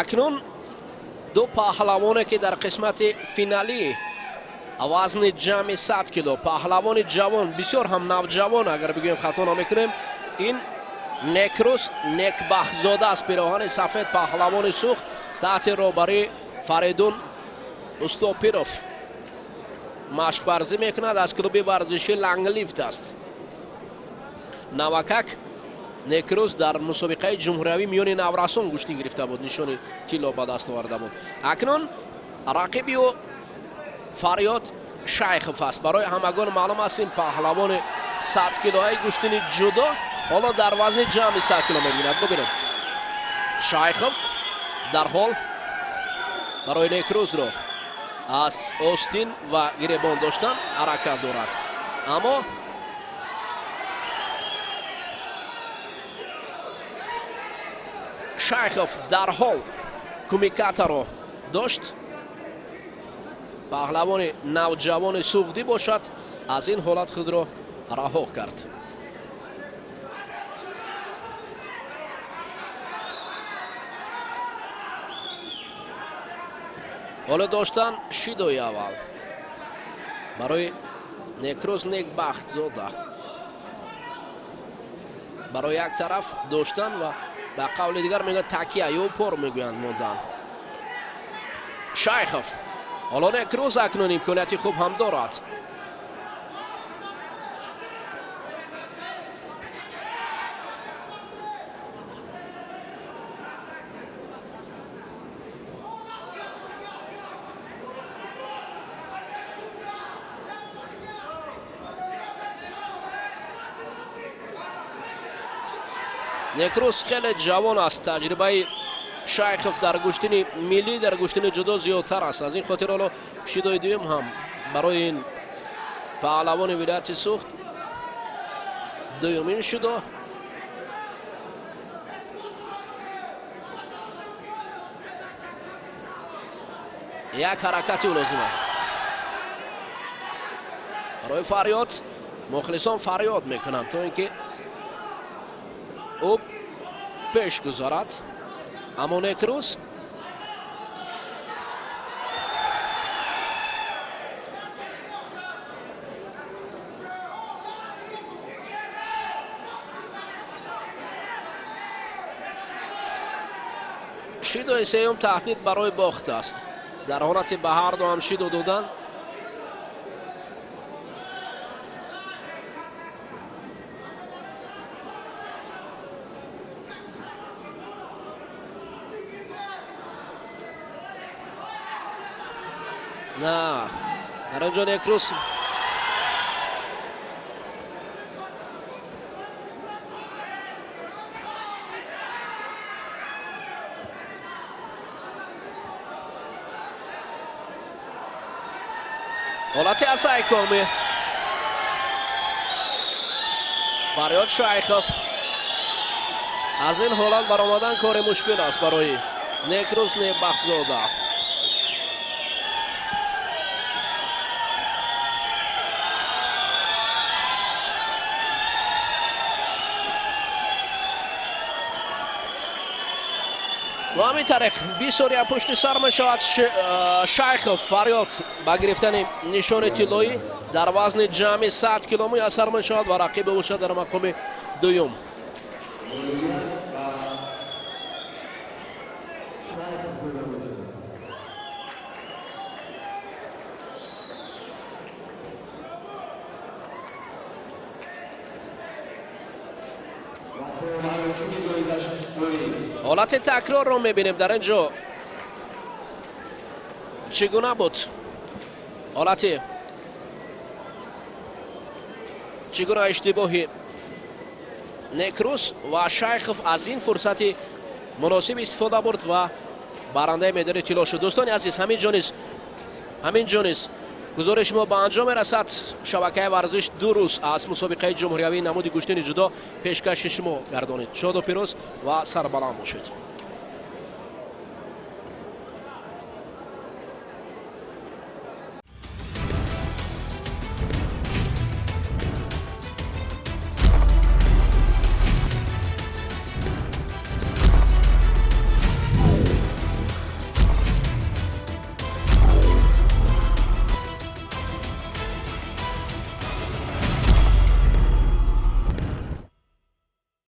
акнун ду паҳлавоне ки дар қисмати финалӣ вазни ҷамъи 100 кило паҳлавони ҷавон бисёр ҳам навҷавон агар бигӯем хато намекунем ин Некрус Некбахзода аст. пироҳани сафед паҳлавони сухт таҳти роҳбарии Фаридун Устопиров машқварзӣ мекунад. аз клуби варзиши Ланглифт аст. навакак Некрус дар мусобиқаи ҷумҳуриявӣ миёни наврасон гӯштин гирифта буд, нишони тилло ба даст оварда буд. акнун рақиби ӯ Фарёд Шайхов аст. барои ҳамагон маълум аст ин паҳлавони 100 килоаи гӯштини ҷудо ҳоло дар вазни ҷамъи 100 кило мебинад. бубинед Шайхов дар ҳол барои Некрузро аз Остин ва гиребон доштан ҳаракат дорад, аммо Шайхов дар ҳол кумикатаро дошт. паҳлавони навҷавони суғдӣ бошад, аз ин ҳолат худро раҳо кард. ҳоло доштан шидои аввал барои Некрус Некбахзода барои як тараф доштан ва ба қавли дигар мегӯяд такия ё пор мегӯянд мондан. Шайхов ҳоло Некрус акнун имконияти хуб ҳам дорад. Некрус хеле ҷавон аст, таҷрибаи шайхов дар гӯштини миллӣ дар гӯштини ҷудо зиёдтар аст. Аз ин хотир ҳоло шидои дуюм ҳам барои ин паҳлавони вилояти Суғд дуюмин шудо. як ҳаракати лозим аст барои Фарёд. мухлисон фарёд мекунанд то ин ки ӯ пеш гузарад. аммо Некрус шидои сеюм таҳдид барои бохт аст. дар ҳолати ба ҳарду ҳам шидо додан на дар онҷо Некрус ҳолати асай коми Фарёд Шайхов. аз ин ҳолат баромадан кори мушкил аст барои Некрус Небахзода. ба ҳамин тариқ бисёрия пушти сар мешавад. Шайхов Фарёд ба гирифтани нишони тиллоӣ дар вазни ҷамъи 100 кило муяссар мешавад ва рақиб бошад дар мақоми дуюм. ҳолати такрорро мебинем дар ин ҷо. чӣ гуна буд ҳолати чӣ гуна иштибоҳи Некрус ва Шайхов аз ин фурсати муносиб истифода бурд ва барандаи медали тилло шуд. дӯстони азиз, ҳамин ҷо низ гузориши мо ба анҷом мерасад. шабакаи варзиш 2 рӯз аз мусобиқаи ҷумҳуриявии намуди гӯштини ҷудо пешкаши шумо гардонид. шоду пирӯз ва сарбаланд бошед.